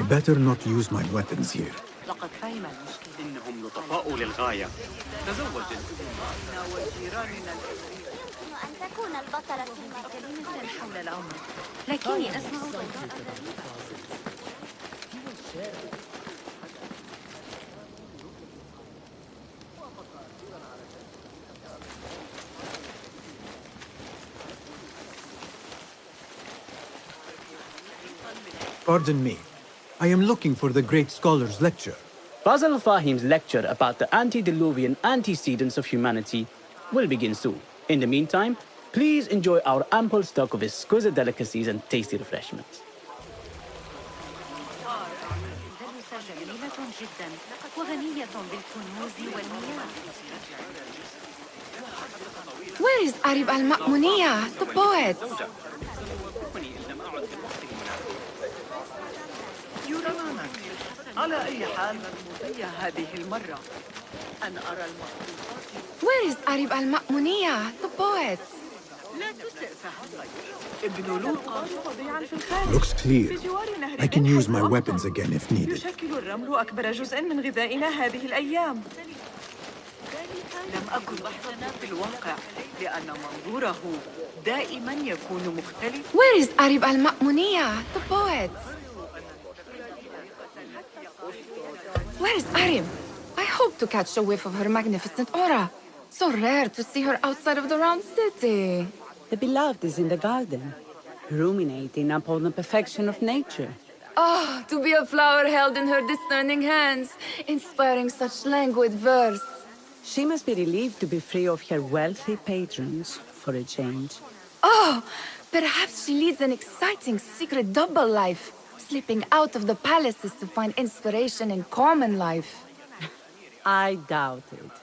better not use my weapons here. لقد فهم المشكلة. إنهم لطفاء للغاية. تزوج وجيراننا أن تكون البطلة في كلمة حول الأمر، لكني أسمع ضوضاء Pardon me. I am looking for the great scholar's lecture. Fazil Fahim's lecture about the antediluvian antecedents of humanity will begin soon. In the meantime, please enjoy our ample stock of exquisite delicacies and tasty refreshments. جميلة جدا وغنية بالكنوز والمياه. Where is Arib al-Ma'muniyah, the poet? على أي حال مضية هذه المرة أن أرى المخطوطات. Where is Arib al-Ma'muniyah, the poet? لا تسئ فهمك. ابن لوقا فظيعا في الخارج. Looks clear. I can use my weapons again if needed. يشكل الرمل أكبر جزء من غذائنا هذه الأيام. لم أكن أحسن في الواقع لأن منظوره دائما يكون مختلف. Where is Arib al-Ma'muniyah, the poet? Where is Arib? I hope to catch a whiff of her magnificent aura. So rare to see her outside of the round city. The beloved is in the garden, ruminating upon the perfection of nature. Oh, to be a flower held in her discerning hands, inspiring such languid verse. She must be relieved to be free of her wealthy patrons for a change. Oh, perhaps she leads an exciting secret double life, slipping out of the palaces to find inspiration in common life. I doubt it.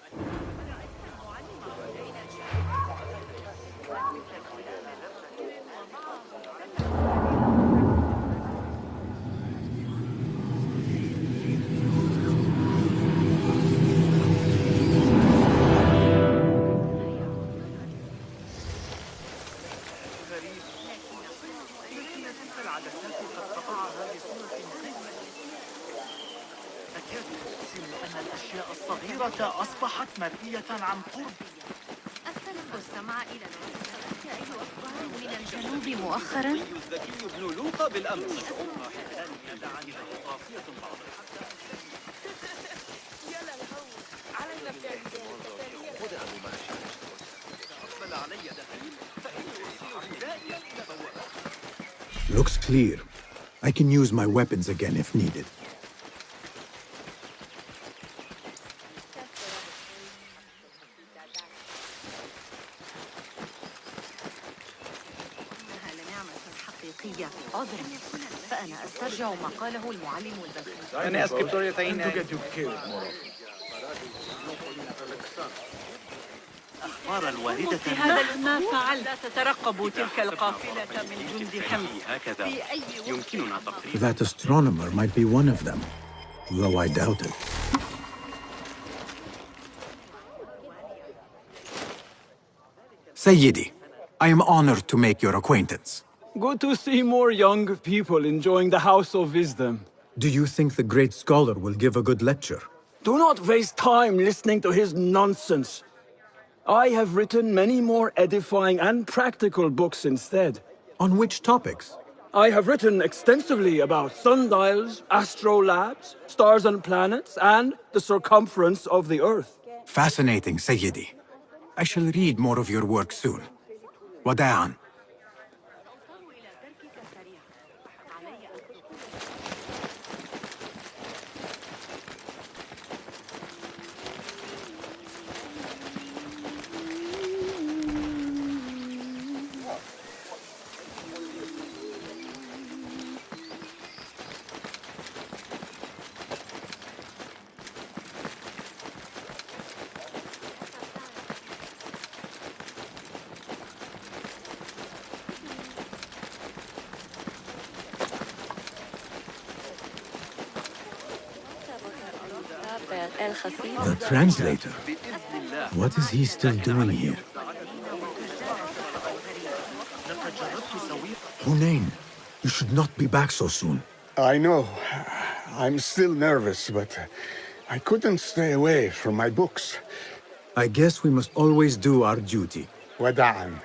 الصغيرة أصبحت مرئية عن قرب. أستلف السمع إلى العلماء. أي أخبار من الجنوب مؤخرا؟ الذكي ابن لوقا بالأمس. Looks clear. I can use my weapons again if needed. فأنا أسترجع ما قاله المعلم البلخي. أنا أسكبتوريتين أخبار الواردة مهما فعلت تترقب تلك القافلة من جند حمص. هكذا يمكننا تقريبا. That astronomer might be one of them, though I doubt it. Sayyidi, I am honored to make your acquaintance. Good to see more young people enjoying the House of Wisdom. Do you think the great scholar will give a good lecture? Do not waste time listening to his nonsense. I have written many more edifying and practical books instead. On which topics? I have written extensively about sundials, astrolabes, stars and planets, and the circumference of the Earth. Fascinating, Sayyidi. I shall read more of your work soon. Wada'an. The translator? What is he still doing here? Hunain, you should not be back so soon. I know. I'm still nervous, but I couldn't stay away from my books. I guess we must always do our duty. وداعا.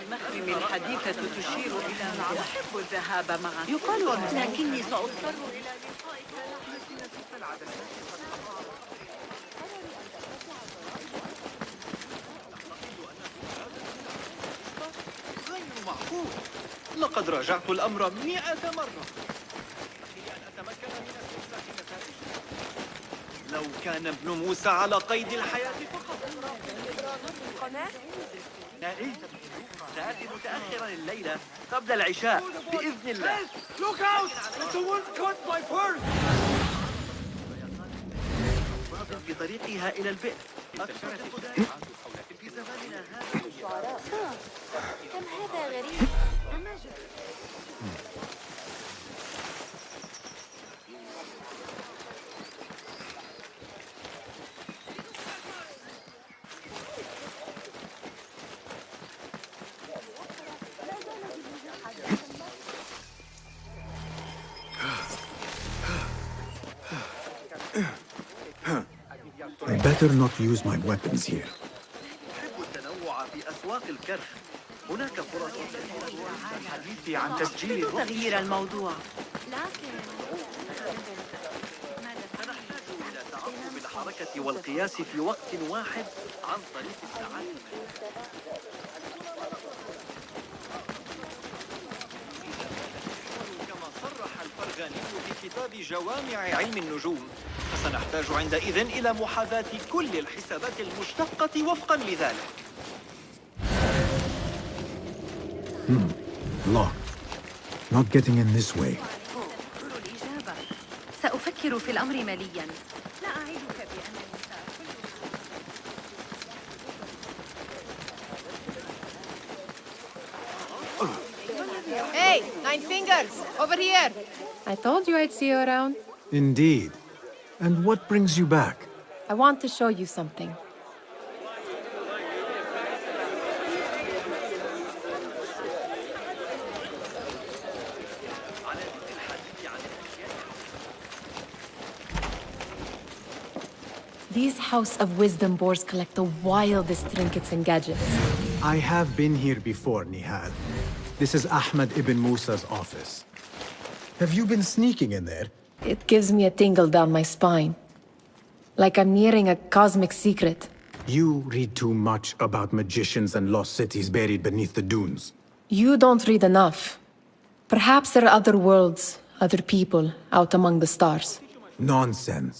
المخرم الحديثة تشير إلى أحب الذهاب معك. يقال لكني سأضطر إلى لقائك في العدسات. غير معقول. لقد راجعت الأمر 100 مرة. أن أتمكن من استخلاص نتائج. لو كان ابن موسى على قيد الحياة فقط. سآتي متأخرا الليلة قبل العشاء بإذن الله. Look out! Someone cut my purse! في طريقها إلى البئر. في زماننا هذا. كم هذا غريب. I better not use my weapons here. أحب التنوع في أسواق الكرخ. هناك فرص للحديث عن تسجيل تغيير الموضوع. سنحتاج إلى تعقب الحركة والقياس في وقت واحد عن طريق التعلم. كما صرح الفرغاني في كتاب جوامع علم النجوم، فسنحتاج عندئذ إلى محاذاة كل الحسابات المشتقة وفقا لذلك. Locked. Not getting in this way. الإجابة. سأفكر في الأمر ملياً. لا أعدك بأنني Hey, Nine Fingers, over here. I told you I'd see you around. Indeed. And what brings you back? I want to show you something. These House of Wisdom boards collect the wildest trinkets and gadgets. I have been here before, Nihal. This is Ahmed ibn Musa's office. Have you been sneaking in there? It gives me a tingle down my spine. Like I'm nearing a cosmic secret. You read too much about magicians and lost cities buried beneath the dunes. You don't read enough. Perhaps there are other worlds, other people, out among the stars. Nonsense.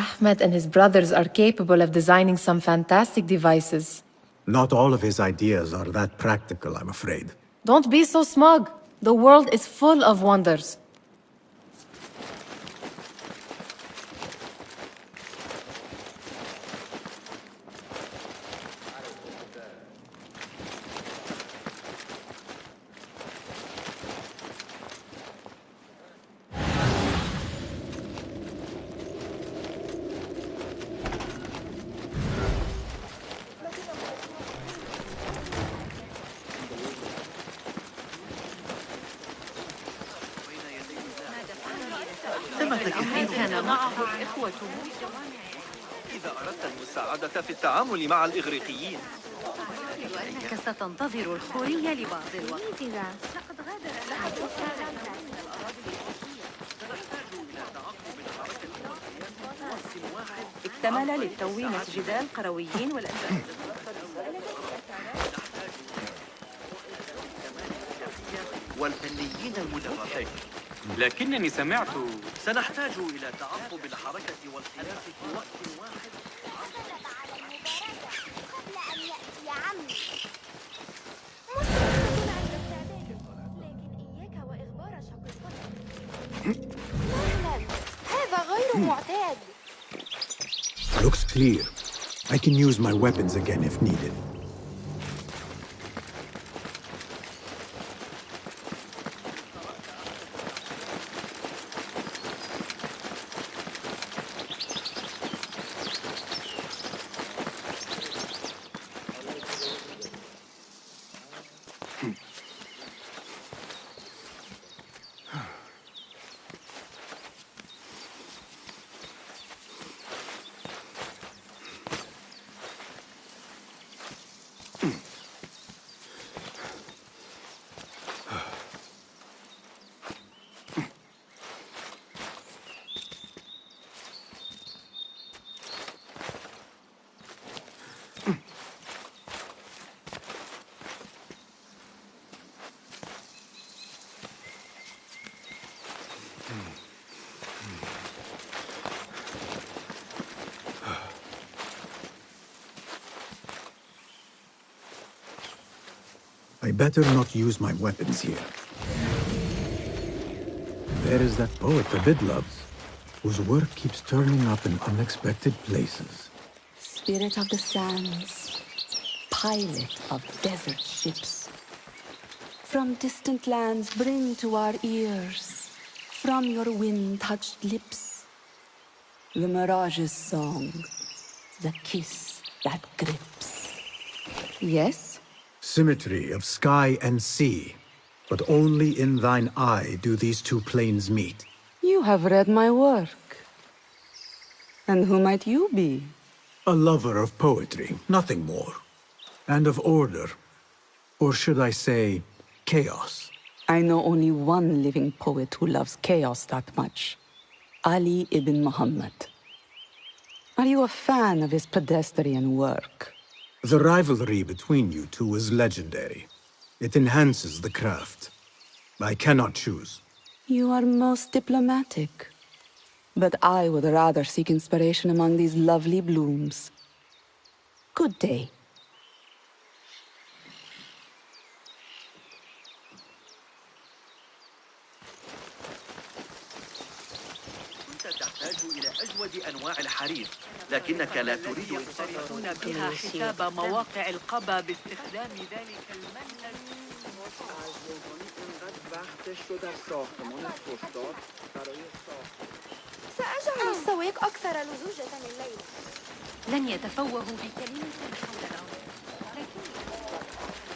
Ahmed and his brothers are capable of designing some fantastic devices. Not all of his ideas are that practical, I'm afraid. Don't be so smug. The world is full of wonders. كان معه إخوة. إذا أردت المساعدة في التعامل مع الإغريقيين. أنك ستنتظر الخورية لبعض الوقت. لقد غادر اكتمل للتو مسجدا القرويين والأنبياء. والفنيين المدربين. لكنني سمعت سنحتاج إلى تعقب الحركة والقياس في وقت واحد. قبل أن يأتي عمي. مستحيل عند التعبير، لكن إياك وإخبار شقيقتك. مهلا، هذا غير معتاد. Looks clear. I can use my weapons again if needed. I better not use my weapons here. There is that poet the bid loves, whose work keeps turning up in unexpected places. Spirit of the sands, pilot of desert ships. From distant lands bring to our ears, from your wind-touched lips, the Mirage's song, the kiss that grips. Yes? Symmetry of sky and sea, but only in thine eye do these two planes meet. You have read my work. And who might you be? A lover of poetry, nothing more. And of order. Or should I say, chaos. I know only one living poet who loves chaos that much. Ali ibn Muhammad. Are you a fan of his pedestrian work? The rivalry between you two is legendary. It enhances the craft. I cannot choose. You are most diplomatic. But I would rather seek inspiration among these lovely blooms. Good day. كنت تحتاج إلى أجود أنواع الحرير، لكنك لا تريد يقترحون بها حساب مواقع القبا باستخدام ذلك المنهج. سأجعل السويق أكثر لزوجة الليل. لن يتفوهوا بكلمة حول الأرض.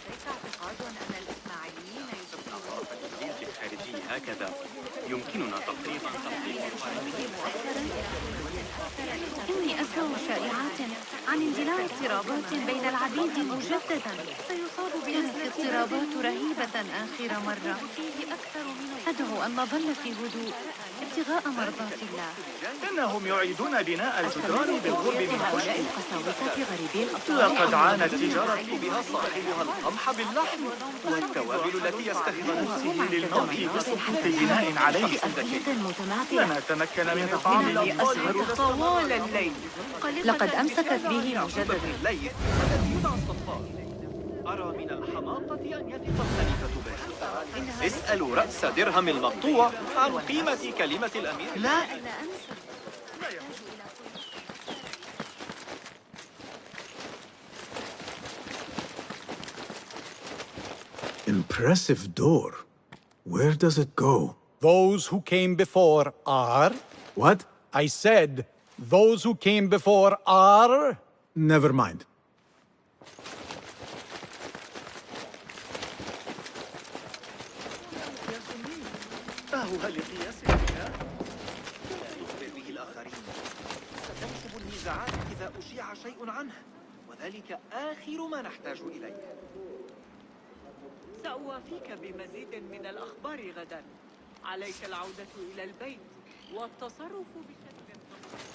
ليس اعتقاد أن الإسماعيليين في الخارجية هكذا يمكننا تطبيق إني أسمع شائعات عن اندلاع اضطرابات بين العبيد مجددا. كانت الاضطرابات رهيبة آخر مرة. أدعو أن نظل في هدوء ابتغاء مرضاة الله. إنهم يعيدون بناء الجدران بالقرب من هؤلاء القساوسة غريبي الأطراف. لقد عانت تجارة بها صاحبها القمح باللحم والتوابل التي يستخدمونها للموت بسقوط بناء عليه. لما تمكن من إطعام الأطفال طوال الليل. لقد أمسكت به مجددا. الليل الذي يدعى الصفار. أرى من الحماقة أن يثق الخليفة به. اسألوا رأس درهم المقطوع عن قيمة كلمة الأمير. لا. Impressive door. Where does it go? Those who came before are... What? I said, those who came before are... Never mind. هل لقياس البناء لا يخبر به الآخرين. ستنشب النزاعات إذا أشيع شيء عنه، وذلك آخر ما نحتاج إليه. سأوافيك بمزيد من الأخبار غدا. عليك العودة إلى البيت والتصرف بشكل طبيعي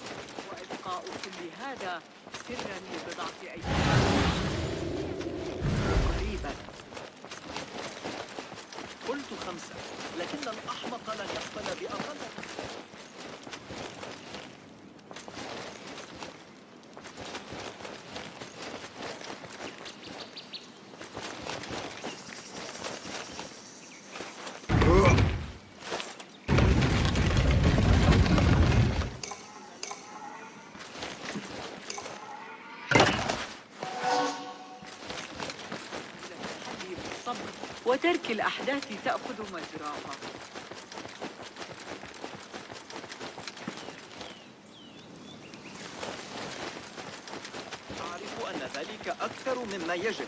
وإبقاء كل هذا سرا لبضعة أيام قريبا. قلت 5، لكن الأحمق لن يقبل بأقل. وترك الأحداث تأخذ مجراها. أعرف أن ذلك أكثر مما يجب.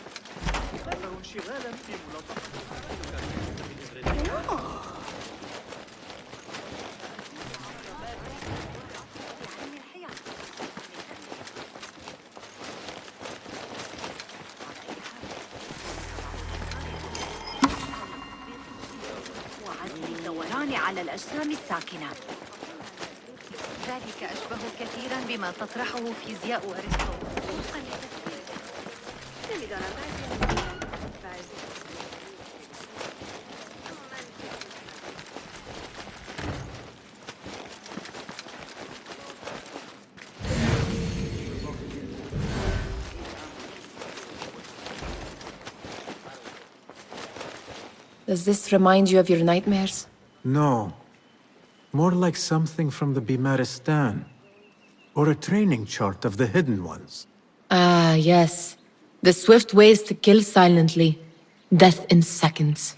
أكثر انشغالا في ملاطفة على الأجسام الساكنة. ذلك أشبه كثيرا بما تطرحه فيزياء أرسطو. Does this remind you of your nightmares? No. More like something from the Bimaristan. Or a training chart of the Hidden Ones. Ah, yes. The swift ways to kill silently. Death in seconds.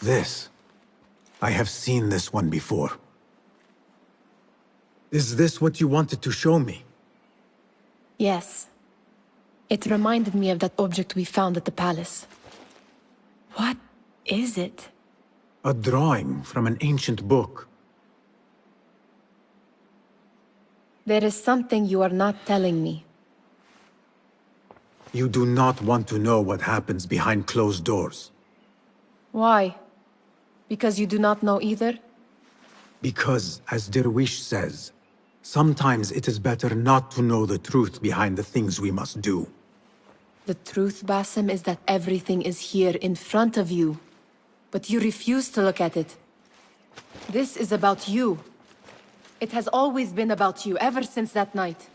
This. I have seen this one before. Is this what you wanted to show me? Yes. It reminded me of that object we found at the palace. What is it? A drawing from an ancient book. There is something you are not telling me. You do not want to know what happens behind closed doors. Why? Because you do not know either? Because, as Derwish says, sometimes it is better not to know the truth behind the things we must do. The truth, Basim, is that everything is here in front of you. But you refuse to look at it. This is about you. It has always been about you, ever since that night.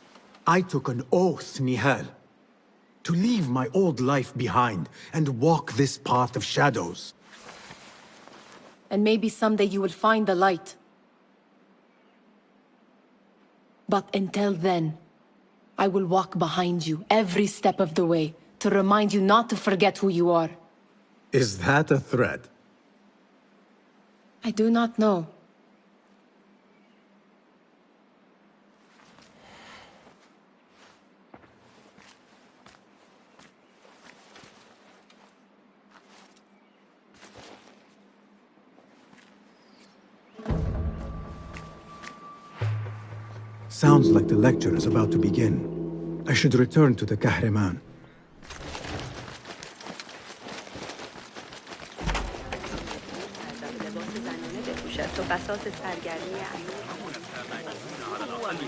I took an oath, Nihal, to leave my old life behind and walk this path of shadows. And maybe someday you will find the light. But until then, I will walk behind you every step of the way to remind you not to forget who you are. Is that a threat? I do not know. Sounds like the lecture is about to begin. I should return to the Kahraman.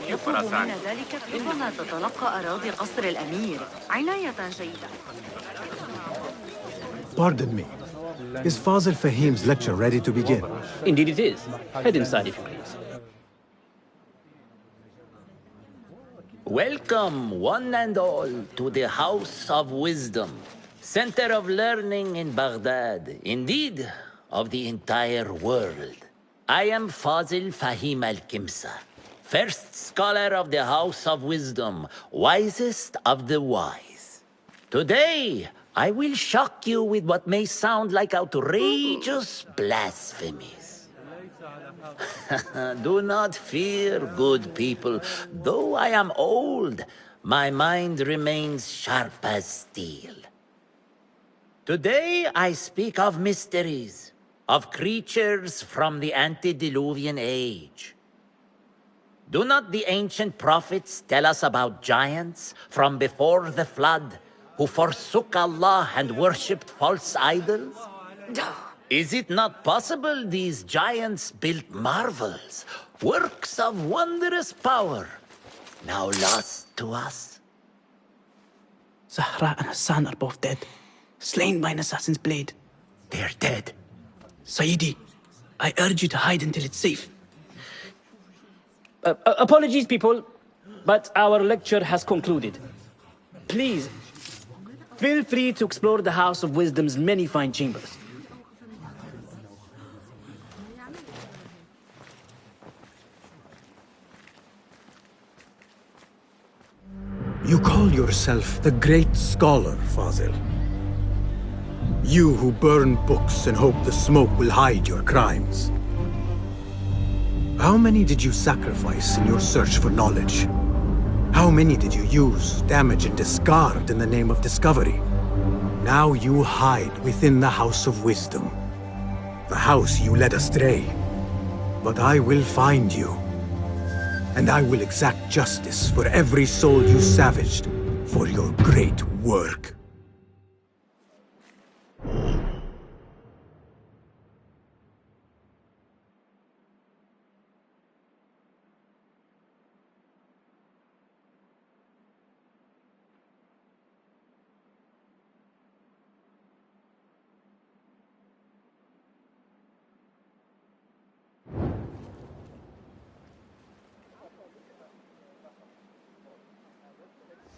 يطلب منا ذلك ربما تتلقى أراضي قصر الأمير عناية جيدة. Pardon me. Is Fazil Fahim's lecture ready to begin? Indeed it is. Head inside if you please. Welcome, one and all, to the House of Wisdom, center of learning in Baghdad, indeed, of the entire world. I am Fazil Fahim al-Kimsa, first scholar of the House of Wisdom, wisest of the wise. Today, I will shock you with what may sound like outrageous blasphemies. Do not fear, good people. Though I am old, my mind remains sharp as steel. Today I speak of mysteries, of creatures from the antediluvian age. Do not the ancient prophets tell us about giants from before the flood who forsook Allah and worshipped false idols? Is it not possible these giants built marvels, works of wondrous power, now lost to us? Zahra and Hassan are both dead, slain by an assassin's blade. They're dead. Sayyidi, I urge you to hide until it's safe. Apologies, people, but our lecture has concluded. Please, feel free to explore the House of Wisdom's many fine chambers. You call yourself the great scholar, Fazil. You who burn books and hope the smoke will hide your crimes. How many did you sacrifice in your search for knowledge? How many did you use, damage, and discard in the name of discovery? Now you hide within the House of Wisdom. The house you led astray. But I will find you. And I will exact justice for every soul you savaged for your great work.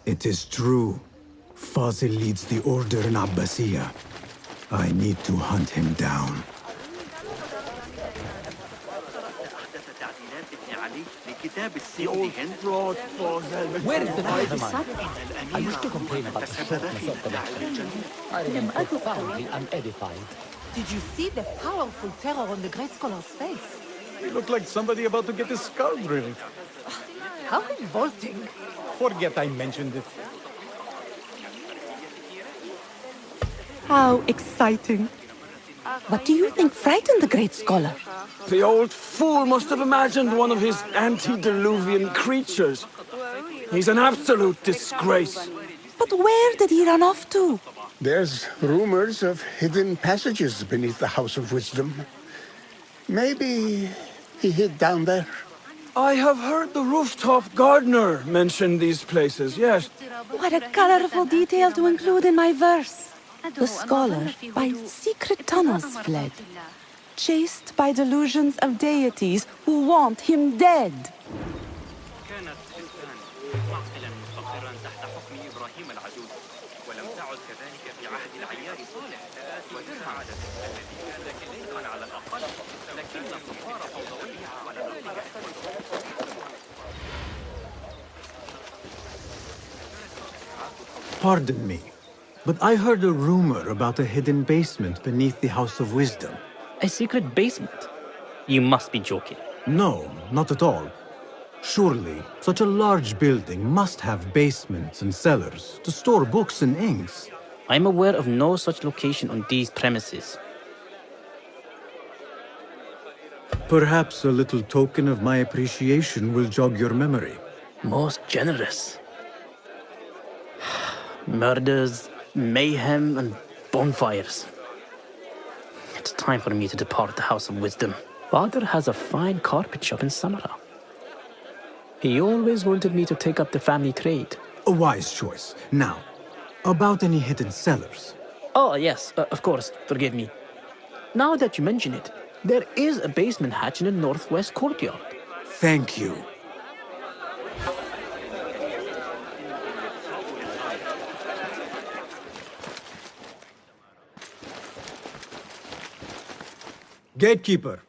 It is true. Fazil leads the order in Abbasiyah. I need to hunt him down. Where is the Fazil? I used to complain about the shortness of the lecture. I am profoundly unedified. Did you see the powerful terror on the Great Scholar's face? He looked like somebody about to get his skull drilled. How revolting. Forget I mentioned it. How exciting. What do you think frightened the great scholar? The old fool must have imagined one of his antediluvian creatures. He's an absolute disgrace. But where did he run off to? There's rumors of hidden passages beneath the House of Wisdom. Maybe he hid down there. I have heard the rooftop gardener mention these places, yes. What a colorful detail to include in my verse. The scholar by secret tunnels fled, chased by delusions of deities who want him dead. كانت إنسان معقلا مستقرا تحت حكم إبراهيم العجوز ولم تعد كذلك في عهد العيار صالح وترعى الذي كان كليقا على الأقل لكن الصفار فوضوية ولم Pardon me, but I heard a rumor about a hidden basement beneath the House of Wisdom. A secret basement? You must be joking. No, not at all. Surely, such a large building must have basements and cellars to store books and inks. I'm aware of no such location on these premises. Perhaps a little token of my appreciation will jog your memory. Most generous. Murders, mayhem, and bonfires. It's time for me to depart the House of Wisdom. Father has a fine carpet shop in Samara. He always wanted me to take up the family trade. A wise choice. Now, about any hidden cellars. Oh, yes, of course, forgive me. Now that you mention it, there is a basement hatch in the northwest courtyard. Thank you. Gatekeeper,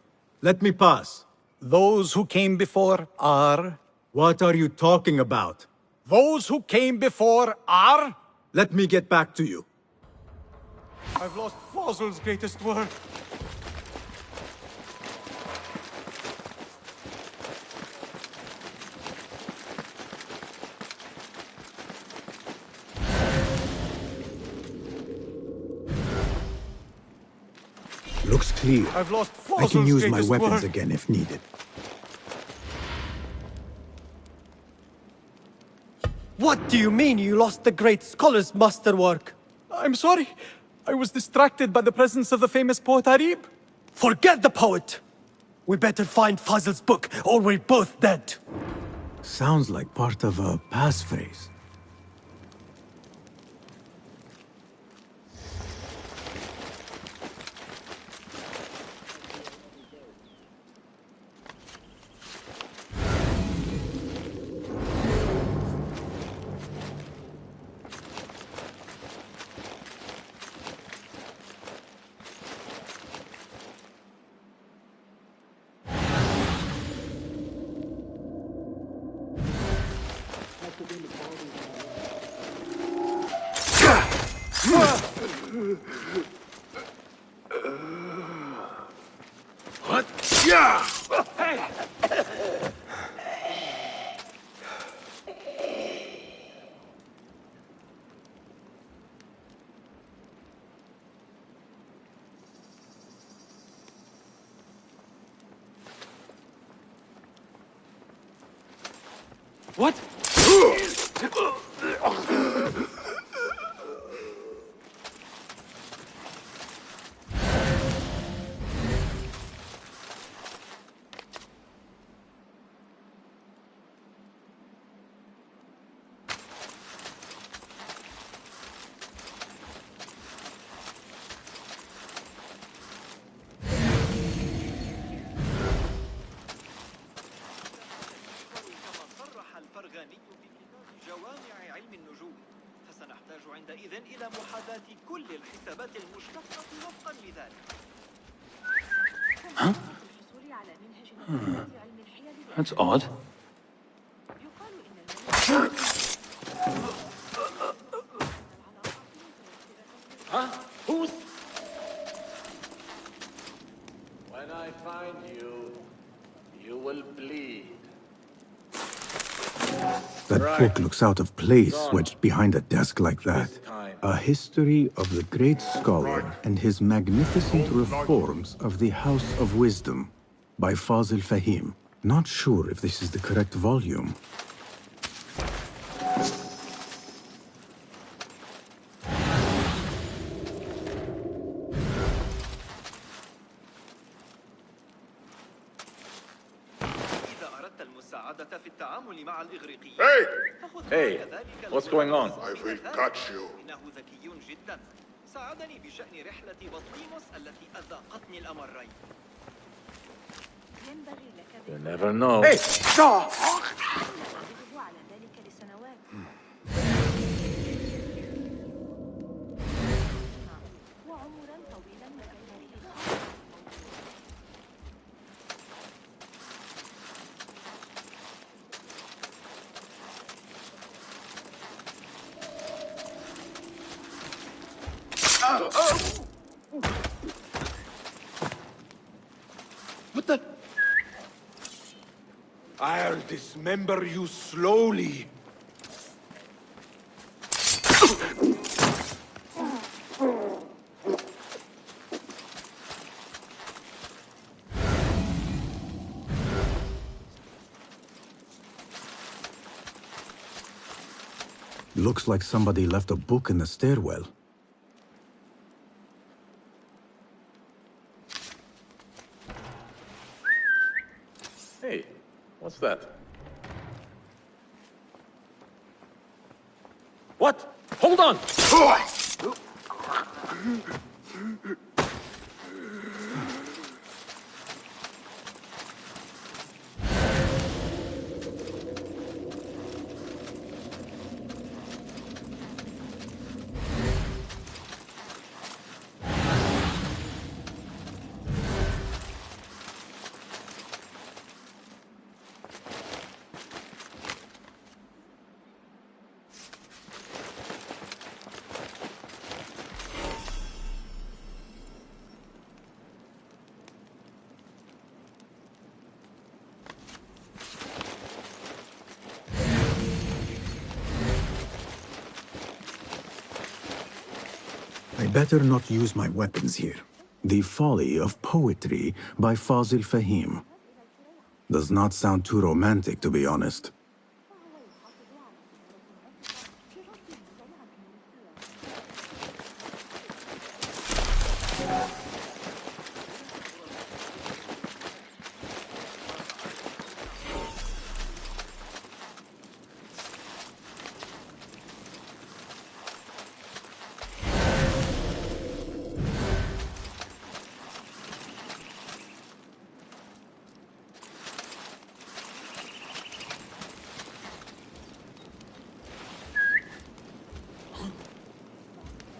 let me pass. Those who came before are... What are you talking about? Those who came before are... Let me get back to you. I've lost Fazil's greatest work. Looks clear. I've lost I can Fazil's use my greatest weapons work. again if needed. What do you mean you lost the great scholar's masterwork? I'm sorry. I was distracted by the presence of the famous poet Arib. Forget the poet! We better find Fazil's book, or we're both dead. Sounds like part of a passphrase. What? Yeah! What? نحتاج عندئذ إلى محاذاة كل الحسابات المشتقة وفقا لذلك. Huh? That's odd. Huh? Who's... When I find you, you will bleed. That book looks out of place wedged behind a desk like that. A history of the great scholar and his magnificent reforms of the House of Wisdom by Fazil Fahim. Not sure if this is the correct volume. Hey, what's going on? I've got you. ساعدني بشأن رحلة بطليموس التي أذاقتني الأمرين. You never know. Hey, stop! What the? I'll dismember you slowly. Looks like somebody left a book in the stairwell. Hey, what's that? What? Hold on! I better not use my weapons here. The Folly of Poetry by Fazil Fahim. Does not sound too romantic, to be honest.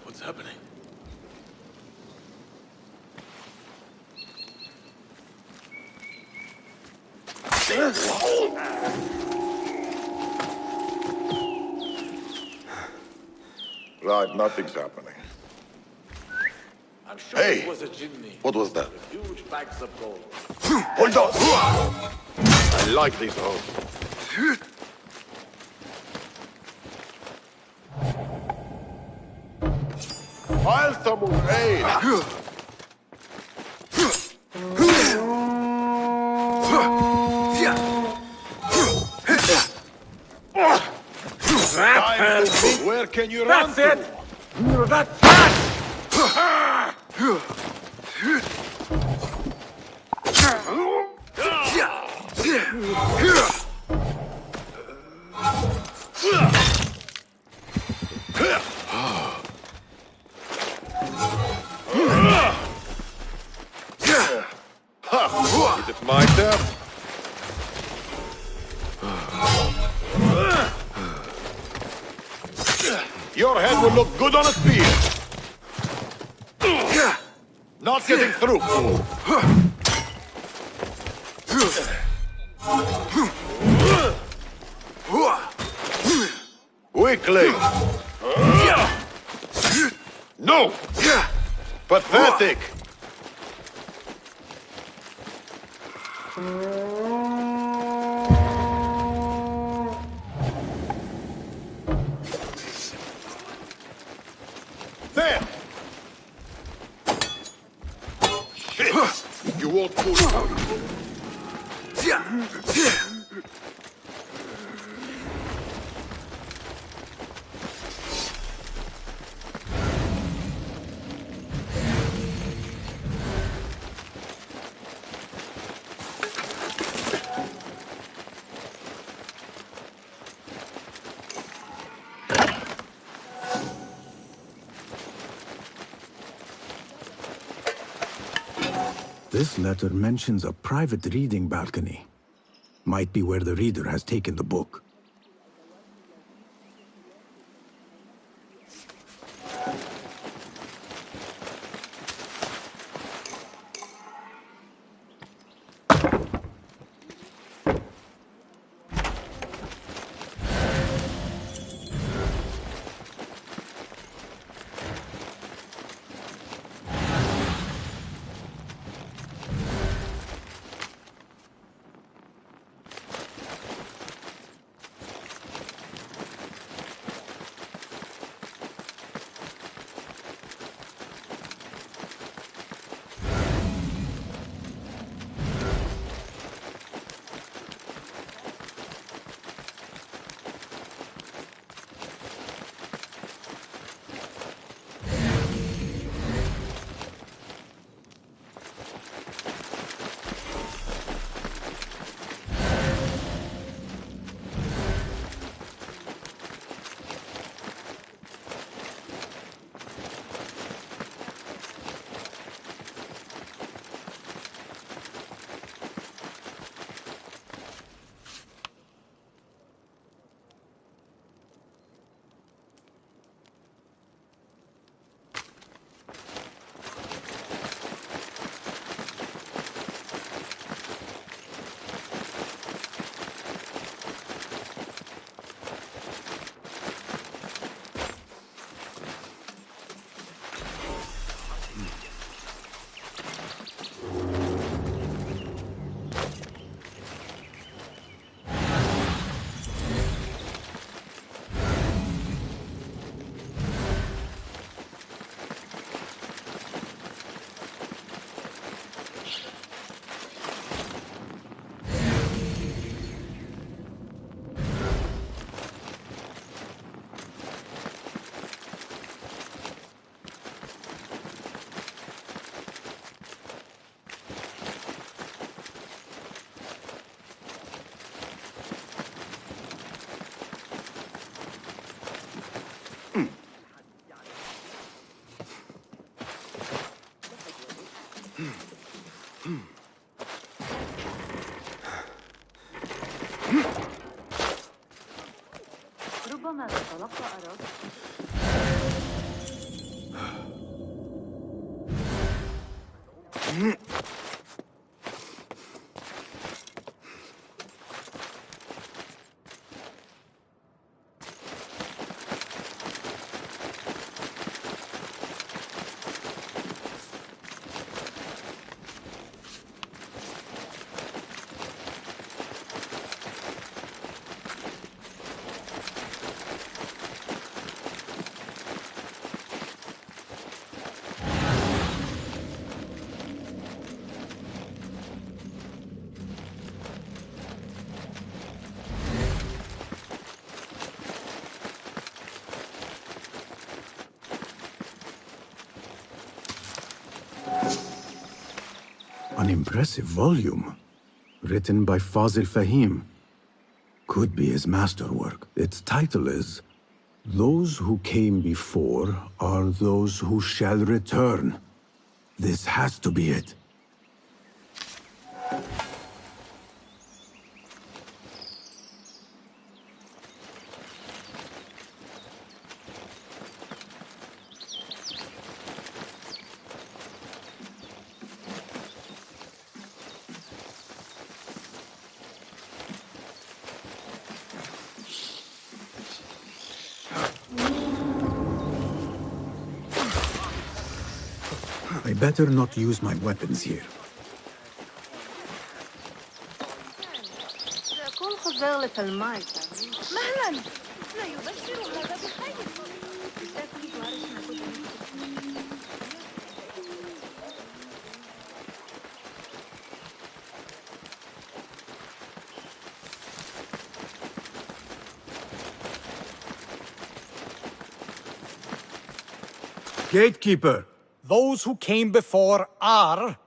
What's happening? Right, nothing's happening. I'm sure Hey! it was a chimney. What was that? With huge bags of gold. Hold on! I like these hoes. File someone, hey! Where can you run That's to? it! You're that fast! Is it my turn? Your head will look good on a spear. Not getting through. Weakling. No. Pathetic. There. Shit. You won't pull. This letter mentions a private reading balcony. Might be where the reader has taken the book. ربما تتلقى أراك. An impressive volume, written by Fazil Fahim. Could be his masterwork. Its title is, "Those who came before are those who shall return." This has to be it. better not use my weapons here. سأكون خزالة الماء. مهلا. لا يبشر هذا بخير. Gatekeeper! Those who came before are...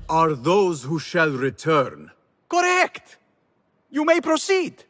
Are those who shall return. Correct! You may proceed.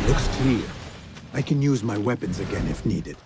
Looks clear. I can use my weapons again if needed.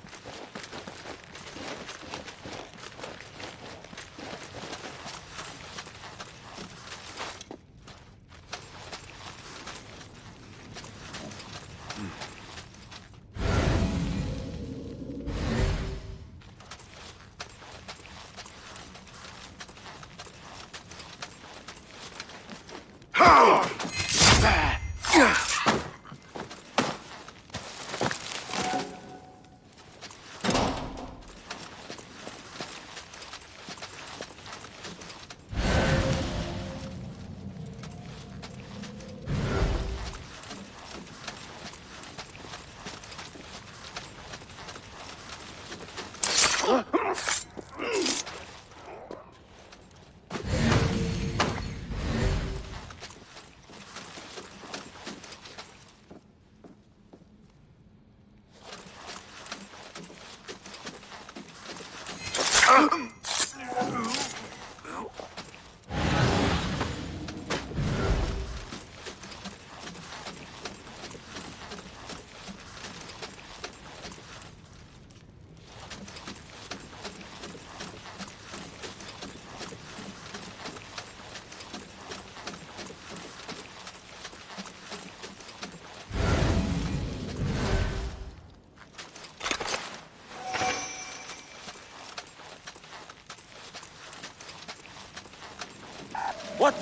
What?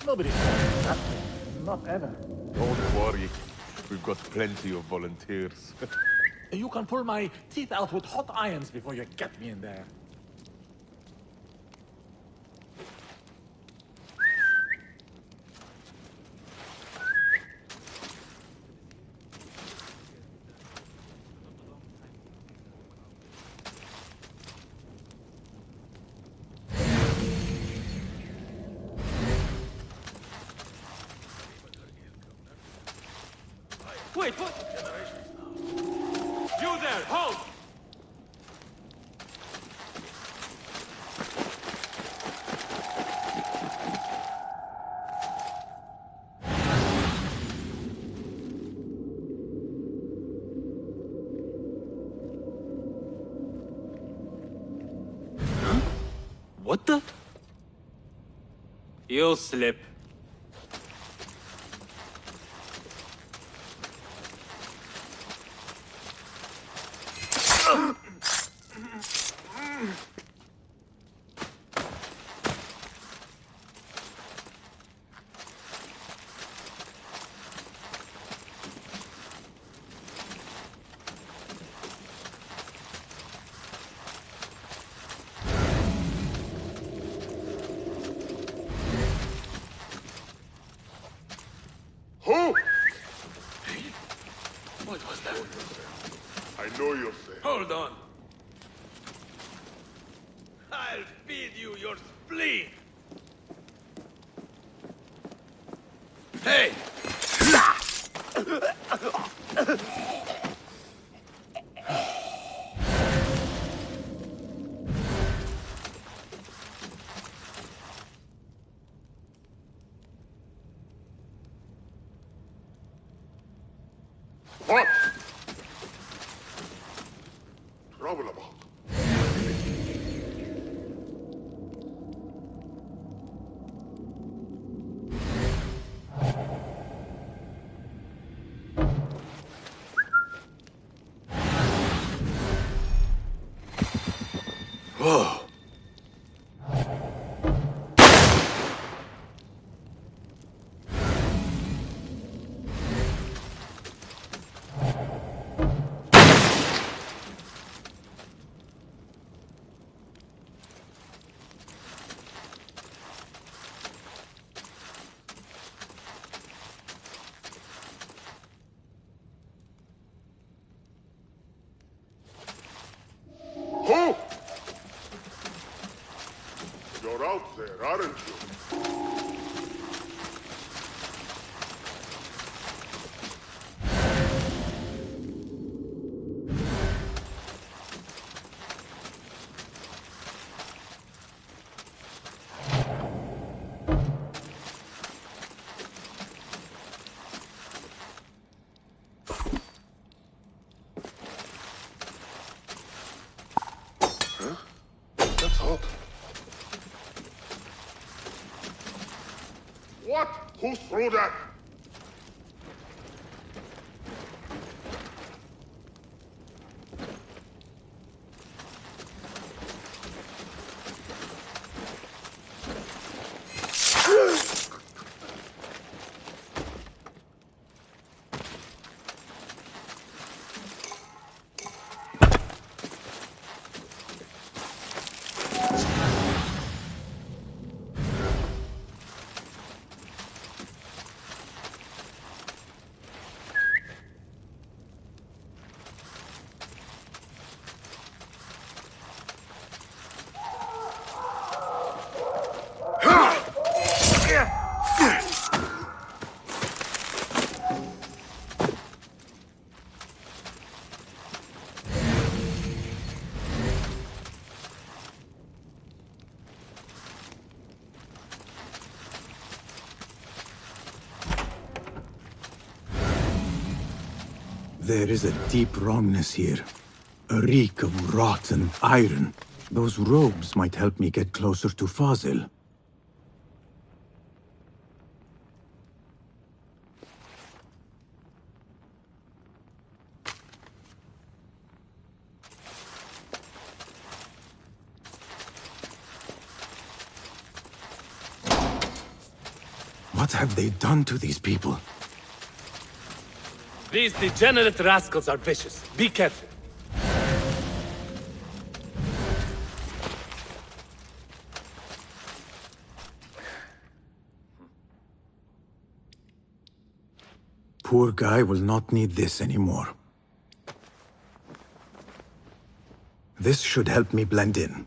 Nobody that way. Not ever. Don't worry. We've got plenty of volunteers. You can pull my teeth out with hot irons before you get me in there. Wait, what? You there, halt! What the? You'll slip. Enjoy yourself. Hold on. I'll feed you your spleen. Hey! What? Trouble about. Whoa. Who? You're out there, aren't you? Huh? That's hot. What? Who threw that? There is a deep wrongness here. A reek of rotten iron. Those robes might help me get closer to Fazil. What have they done to these people? These degenerate rascals are vicious. Be careful. Poor guy will not need this anymore. This should help me blend in.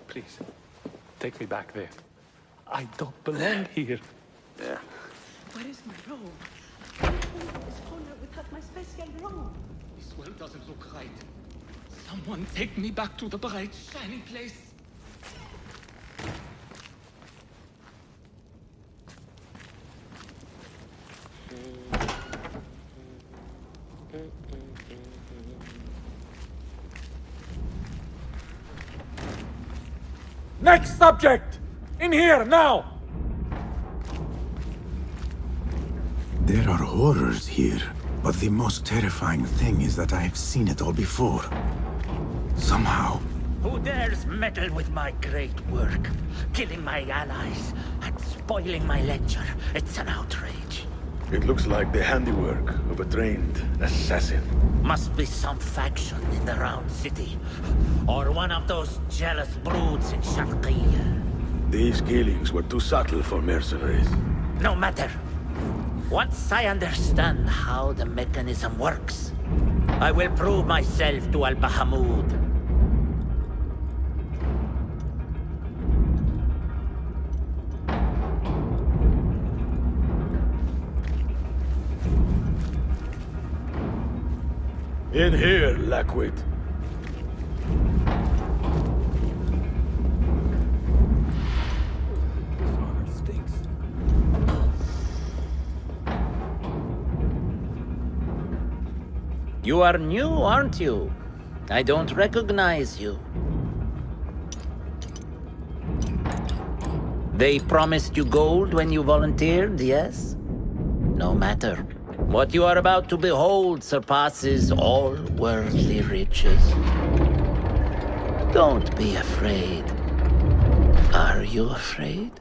Please, take me back there. I don't belong here. Where is my robe? It's Honor without my special robe. This well doesn't look right. Someone take me back to the bright, shining place. Next subject! In here, now! There are horrors here, but the most terrifying thing is that I have seen it all before. Somehow, Who dares meddle with my great work? Killing my allies and spoiling my lecture. It's an outrage. It looks like the handiwork of a trained assassin. Must be some faction in the Round City. Or one of those jealous broods in Sharqiyya. These killings were too subtle for mercenaries. No matter. Once I understand how the mechanism works, I will prove myself to Al-Bahamud. In here, Lackwit. You are new, aren't you? I don't recognize you. They promised you gold when you volunteered, yes? No matter. What you are about to behold surpasses all worldly riches. Don't be afraid. Are you afraid?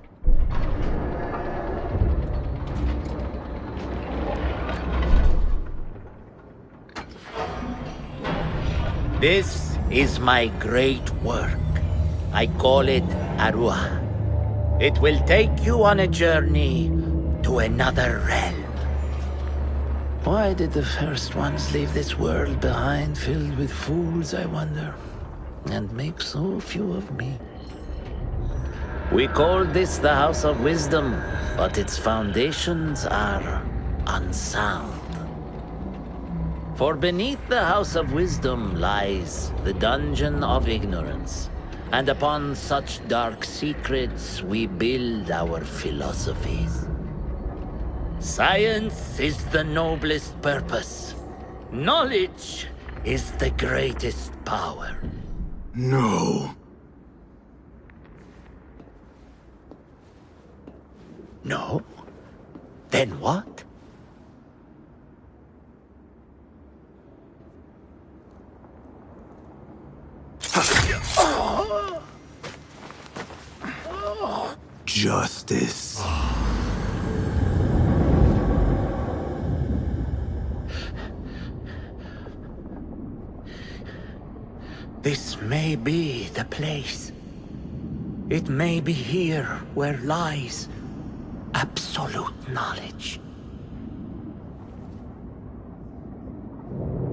This is my great work. I call it Arwah. It will take you on a journey to another realm. Why did the first ones leave this world behind filled with fools, I wonder? And make so few of me. We called this the House of Wisdom, but its foundations are unsound. For beneath the House of Wisdom lies the Dungeon of Ignorance. And upon such dark secrets we build our philosophies. Science is the noblest purpose. Knowledge is the greatest power. No. No? Then what? Justice. This may be the place. It may be here where lies absolute knowledge.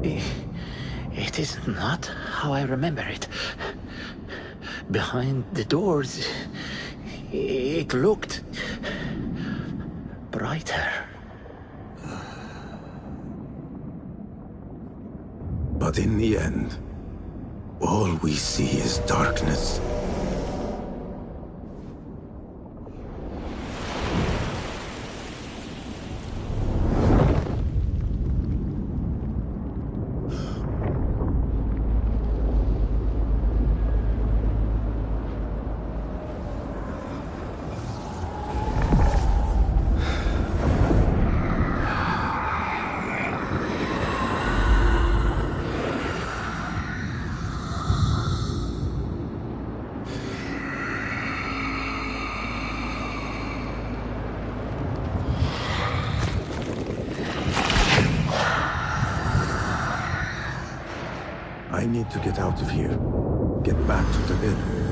It is not how I remember it. Behind the doors, it looked brighter. But in the end, all we see is darkness. I need to get out of here. Get back to the inn.